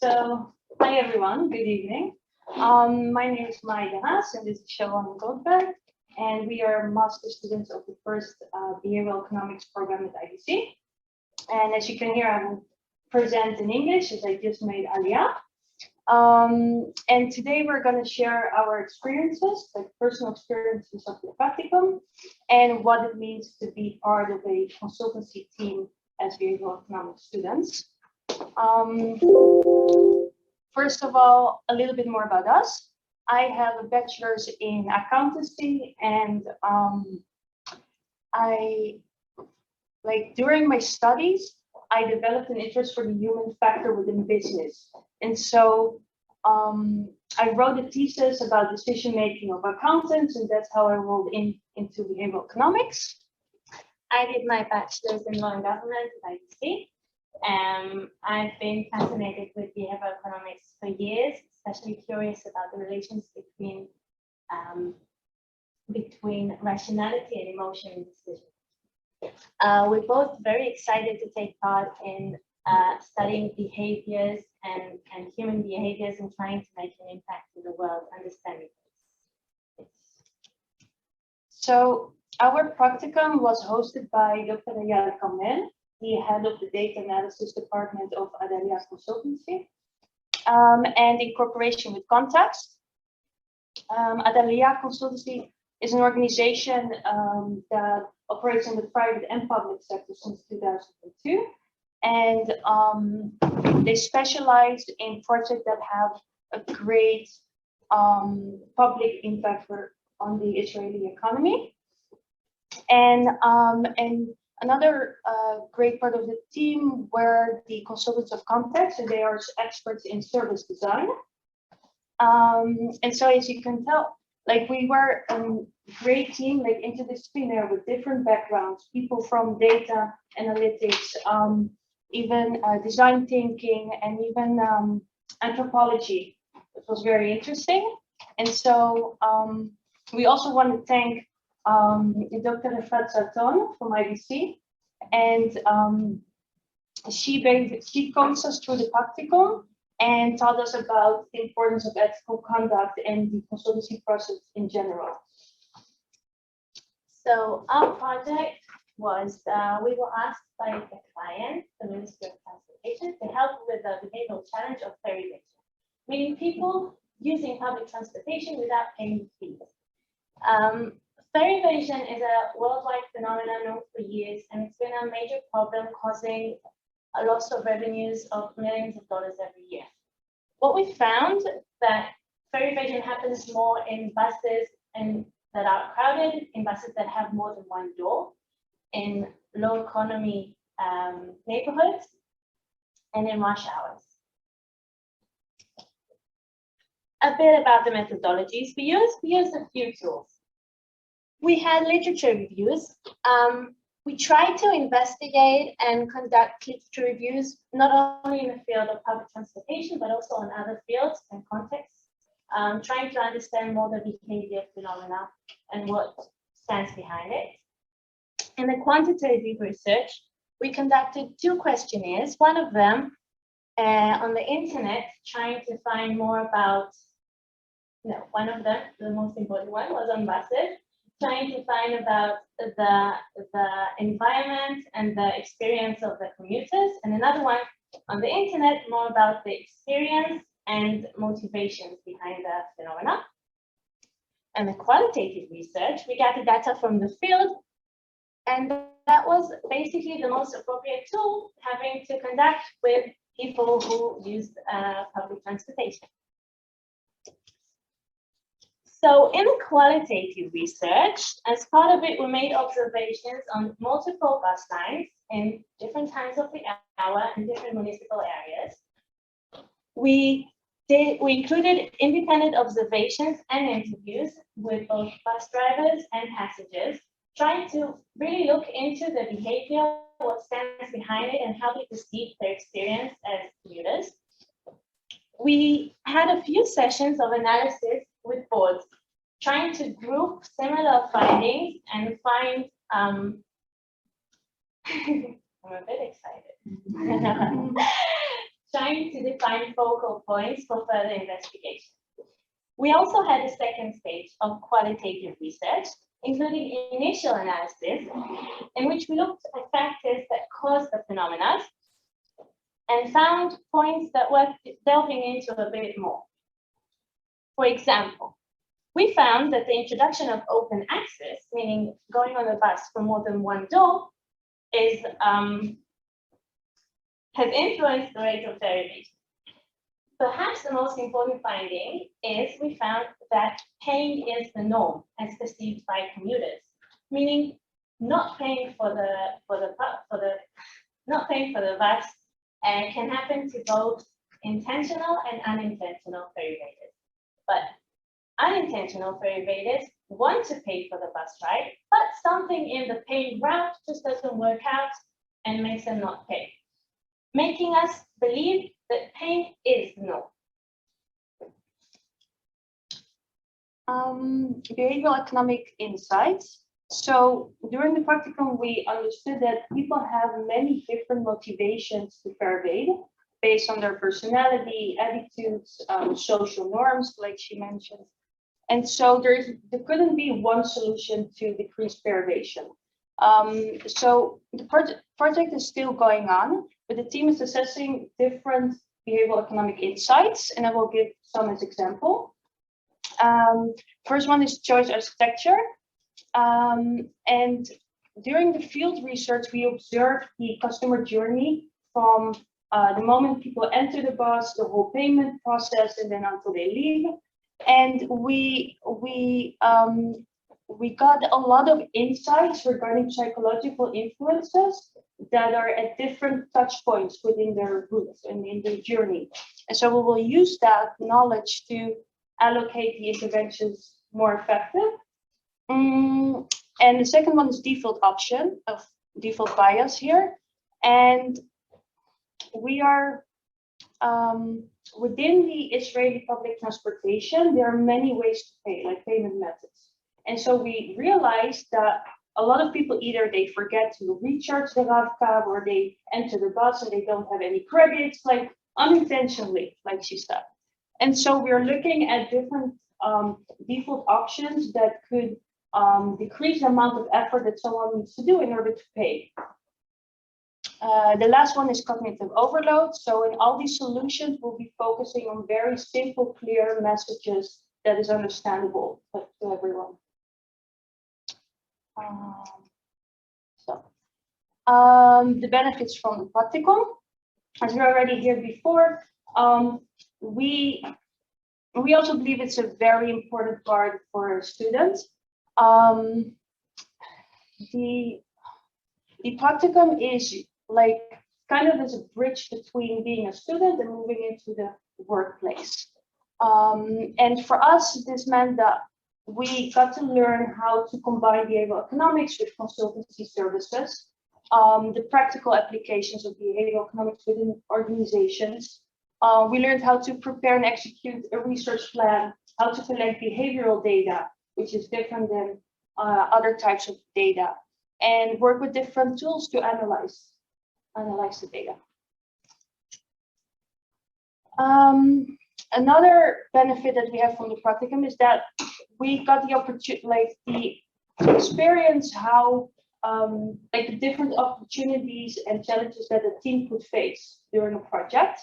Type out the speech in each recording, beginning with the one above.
So, hi everyone, good evening. My name is Haas and this is Sharon and Goldberg, and we are master students of the first behavioral economics program at IDC. And as you can hear, I will present in English as I just made Alia. And today we're going to share our experiences, like personal experiences of the practicum, and what it means to be part of a consultancy team as behavioral economics students. First of all, a little bit more about us. I have a bachelor's in accountancy, and during my studies, I developed an interest for the human factor within business. And so I wrote a thesis about decision-making of accountants, and that's how I rolled into behavioral economics. I did my bachelor's in law and government at IDC. I've been fascinated with behavioral economics for years, especially curious about the relations between rationality and emotion in decisions. We're both very excited to take part in studying behaviors and human behaviors and trying to make an impact in the world, understanding this. So our practicum was hosted by Dr. Adalya Consulting, the head of the data analysis department of Adalya Consultancy, and in cooperation with Context. Adalya Consultancy is an organization that operates in the private and public sector since 2002, and they specialize in projects that have a great public impact on the Israeli economy. And another great part of the team were the consultants of Context, and they are experts in service design. And so, as you can tell, we were a great team, interdisciplinary with different backgrounds, people from data analytics, even design thinking, and even anthropology. It was very interesting. And so we also want to thank Dr. Haas from IDC, and she coached us through the practicum and taught us about the importance of ethical conduct and the consultancy process in general. So our project was, we were asked by the client, the Ministry of Transportation, to help with the behavioral challenge of ferry evasion, meaning people using public transportation without paying fees. Ferry evasion is a worldwide phenomenon known for years, and it's been a major problem causing a loss of revenues of millions of dollars every year. What we found that ferry evasion happens more in buses that are crowded, in buses that have more than one door, in low economy neighborhoods, and in rush hours. A bit about the methodologies we used a few tools. We had literature reviews. We tried to investigate and conduct literature reviews, not only in the field of public transportation, but also in other fields and contexts, trying to understand more the behavior phenomena and what stands behind it. In the quantitative research, we conducted 2 questionnaires, one of them on the internet, trying to find more about, one of them, the most important one, was on buses, trying to find about the environment and the experience of the commuters, and another one on the internet, more about the experience and motivations behind the phenomena. And the qualitative research, we got the data from the field, and that was basically the most appropriate tool having to conduct with people who use public transportation. So in the qualitative research, as part of it, we made observations on multiple bus lines in different times of the hour and different municipal areas. We included independent observations and interviews with both bus drivers and passengers, trying to really look into the behavior, what stands behind it, and how they perceive their experience as commuters. We had a few sessions of analysis with boards, trying to group similar findings and find, I'm a bit excited, trying to define focal points for further investigation. We also had a second stage of qualitative research, including initial analysis, in which we looked at factors that cause the phenomena and found points that were delving into a bit more. For example, we found that the introduction of open access, meaning going on a bus for more than one door, has influenced the rate of derivation. Perhaps the most important finding is we found that paying is the norm as perceived by commuters, meaning not paying for the bus can happen to both intentional and unintentional ferry raiders. But unintentional ferry raiders want to pay for the bus ride, but something in the paid route just doesn't work out and makes them not pay, making us believe that paying is the norm. Behavioral economic insights. So during the practicum, we understood that people have many different motivations to ferry raid based on their personality, attitudes, social norms, like she mentioned. And so there couldn't be one solution to decrease derivation. So the project is still going on, but the team is assessing different behavioral economic insights, and I will give some as example. First one is choice architecture. And during the field research, we observed the customer journey from the moment people enter the bus, the whole payment process, and then until they leave. And we got a lot of insights regarding psychological influences that are at different touch points within their route and in their journey. And so we will use that knowledge to allocate the interventions more effective. And the second one is default option of default bias here. And we are within the Israeli public transportation, there are many ways to pay, like payment methods. And so we realized that a lot of people either they forget to recharge the Rav-Cab or they enter the bus and they don't have any credits, like unintentionally, like she said. And so we're looking at different default options that could decrease the amount of effort that someone needs to do in order to pay. The last one is cognitive overload. So in all these solutions, we'll be focusing on very simple, clear messages that is understandable to everyone. The benefits from the practicum, as we already heard before, we also believe it's a very important part for students. The practicum is like kind of as a bridge between being a student and moving into the workplace. And for us, this meant that we got to learn how to combine behavioral economics with consultancy services, the practical applications of behavioral economics within organizations. We learned how to prepare and execute a research plan, how to collect behavioral data, which is different than other types of data, and work with different tools to analyze the data. Another benefit that we have from the practicum is that we got the opportunity, to experience how the different opportunities and challenges that a team could face during a project.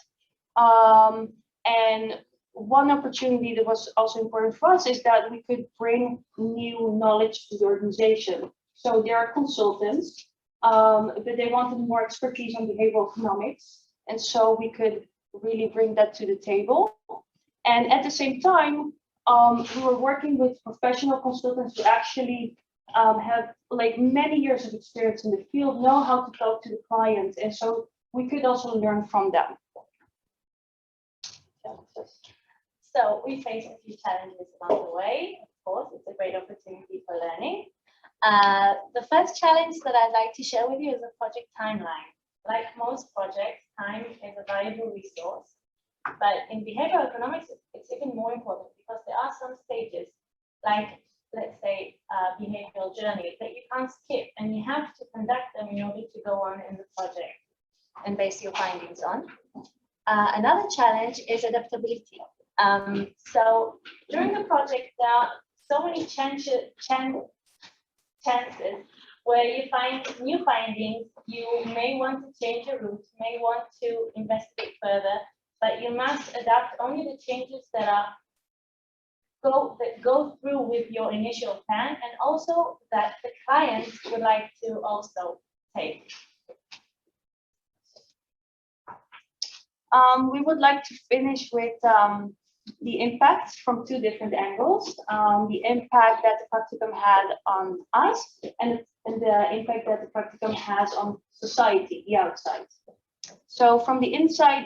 And one opportunity that was also important for us is that we could bring new knowledge to the organization. So there are consultants, but they wanted more expertise on behavioral economics. And so we could really bring that to the table. And at the same time, we were working with professional consultants who actually have like many years of experience in the field, know how to talk to the client. And so we could also learn from them. So we faced a few challenges along the way. Of course, it's a great opportunity for learning. The first challenge that I'd like to share with you is a project timeline. Like most projects, time is a valuable resource. But in behavioral economics, it's even more important because there are some stages, like let's say behavioral journey, that you can't skip, and you have to conduct them in order to go on in the project and base your findings on. Another challenge is adaptability. So during the project, there are so many chances where you find new findings. You may want to change your route, may want to investigate further, but you must adapt only the changes that go through with your initial plan, and also that the client would like to also take. We would like to finish with the impact from two different angles. The impact that the practicum had on us, and the impact that the practicum has on society, the outside. So from the inside,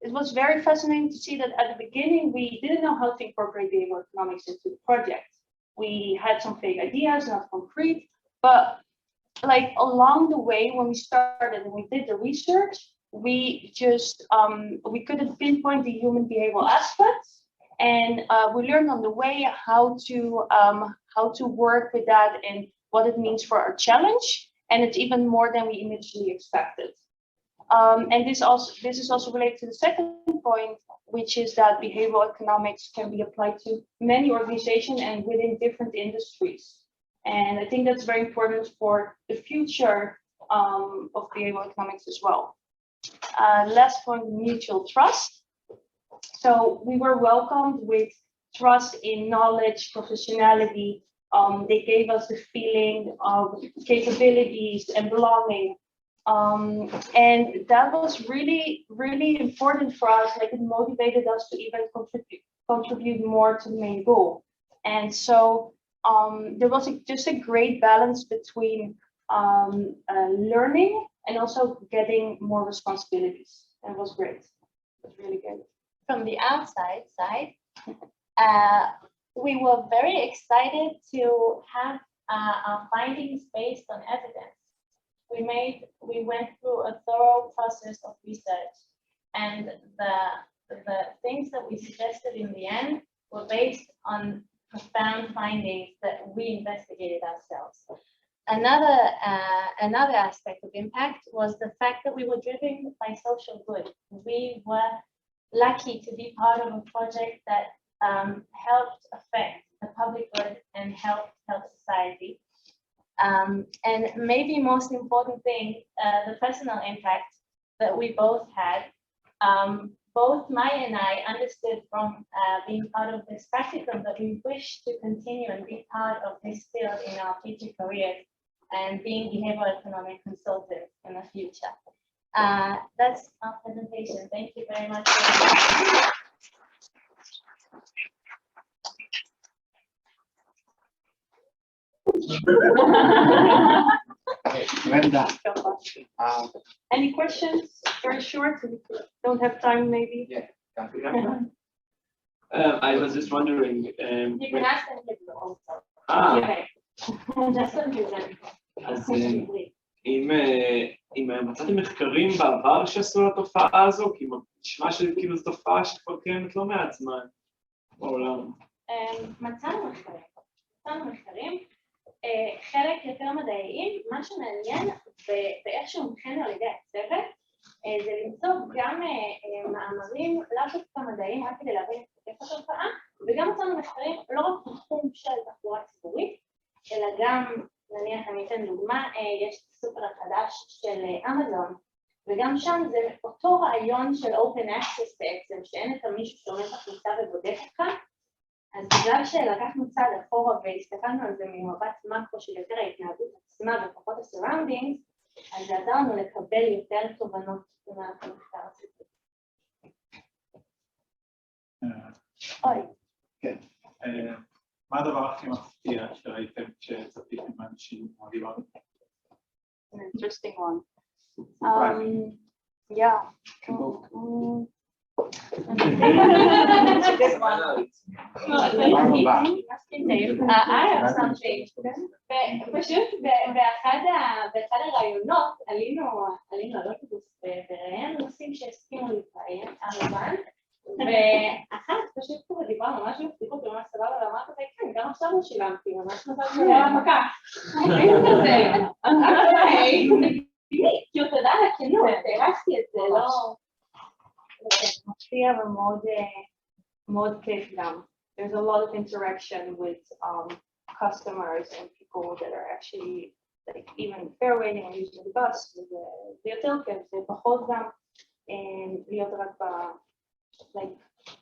it was very fascinating to see that at the beginning, we didn't know how to incorporate behavioral economics into the project. We had some vague ideas, not concrete, but like along the way, when we started and we did the research, we just, we couldn't pinpoint the human behavioral aspects. And we learned on the way how to work with that and what it means for our challenge. And it's even more than we initially expected. And this is also related to the second point, which is that behavioral economics can be applied to many organizations and within different industries. And I think that's very important for the future of behavioral economics as well. Last point, mutual trust. So we were welcomed with trust in knowledge, professionality. They gave us the feeling of capabilities and belonging. And that was really, really important for us. Like, it motivated us to even contribute more to the main goal. And so there was just a great balance between learning and also getting more responsibilities. And it was great. It was really good. From the outside side, we were very excited to have our findings based on evidence. We went through a thorough process of research, and the things that we suggested in the end were based on profound findings that we investigated ourselves. Another aspect of impact was the fact that we were driven by social good. We were lucky to be part of a project that helped affect the public good and help society. And maybe most important thing, the personal impact that we both had. Both Maya and I understood from being part of this practicum that we wish to continue and be part of this field in our future careers and being behavioral economic consultants in the future. That's our presentation. Thank you very much. Any questions? Very short. We don't have time, maybe. Yeah. I was just wondering. You can ask them here also. Just אז אם מצאתם מחקרים בעבר שעשו לתופעה הזו, כי נשמע שכאילו זו תופעה שכבר קיימת לא מעט זמן בעולם. מצאנו מחקרים, חלק יותר מדעיים. מה שמעניין ואיך שהומחנו על ידי הצוות, זה למצוא גם מאמרים לאו דווקא מדעיים, רק כדי להבין את היקף התופעה, וגם מצאנו מחקרים לא רק בתחום של תחבורה ציבורית, אלא גם, נניח אני אתן דוגמה, יש את הסופר החדש של אמזון, וגם שם זה אותו רעיון של open access בעצם, שאין את מישהו שעומד בכניסה ובודק אותך. אז בגלל שלקחנו צעד אחורה והסתכלנו על זה ממבט מקרו של יותר ההתנהגות עצמה ופחות ה-surroundings, אז זה עזר לנו לקבל יותר תובנות במהלך המחקר הזה. כן. מה הדבר הכי מפתיע שראיתם כשצפיתם מאנשים כמו דיברנו? An interesting one. Yeah. That's a good one. I have something. פשוט באחד הראיונות עלינו על אוטובוס וראיינו נושאים שהסכימו להתראיין על לבן, ואחת פשוט פה דיברה ממש בפתיחות וממש סבבה ואמרת כזה, כן, גם עכשיו לא שילמתי, ממש נתתי לי על המכה. היינו כזה, אוקיי, כאילו תודה לכנות, הרשתי את זה, לא... מפתיע ומאוד כיף גם. There's a lot of interaction with customers and people that are actually like even fair waiting and using the bus, זה יותר כיף, זה פחות גם להיות רק like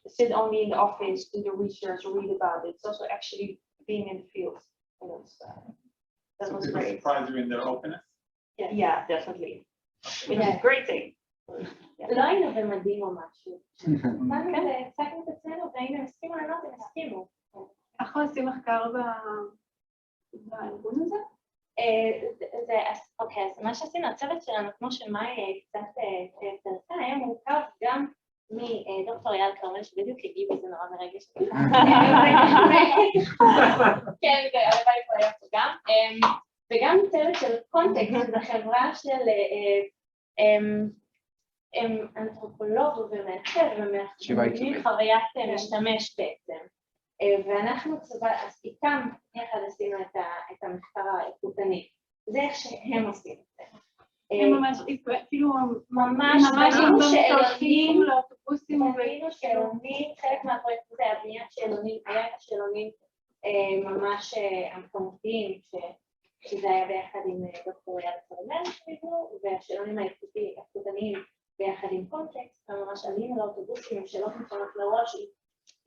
sit only in the office, do the research, read about it. It's also actually being in the field. And that was Did it great. surprise you in their openness? Yeah, definitely. Which is a great thing. לא היינו במדים או משהו. הצגנו את עצמנו והיינו הסכימו לענות, הם הסכימו. איך עושים מחקר בארגון הזה? אוקיי, אז מה שעשינו, הצוות שלנו, כמו שמאי קצת תרצה, היה מורכב גם מדוקטור אייל כרמל, שבדיוק הגיב, זה נורא מרגש. כן, הלוואי פה היה פה גם. וגם צוות של קונטקסט, זו חברה של אנתרופולוג ומאחר ומאחרים חוויית משתמש בעצם. ואנחנו אז איתם יחד עשינו את המחקר האיכותני. זה איך שהם עושים את זה. הם ממש, כאילו, ממש שאלונים, לאוטובוסים, בנינו שאלונים, חלק מהפרויקט הזה היה בניית שאלונים, היה את השאלונים ממש המקומתיים, שזה היה ביחד עם דוקטור אייל כרמל שבינו, והשאלונים האיכותניים ביחד עם קונטקסט, וממש עלינו לאוטובוסים עם שאלות נכונות מראש,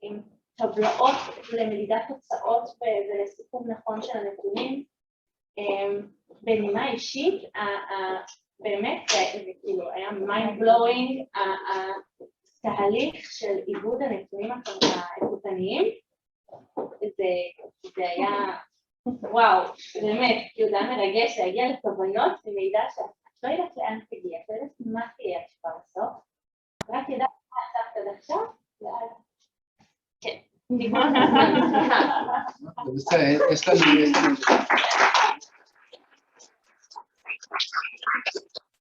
עם טבלאות למדידת תוצאות ולסיכום נכון של הנתונים. בנימה אישית, באמת זה כאילו היה mind blowing, התהליך של עיבוד הנתונים האיכותניים, זה היה, וואו, באמת, כאילו זה היה מרגש להגיע לתובנות ומידע שאת לא יודעת לאן תגיע, את לא יודעת מה תהיה השפעה בסוף, רק ידעת מה עשת עד עכשיו, ואז, כן. זה בסדר, יש לנו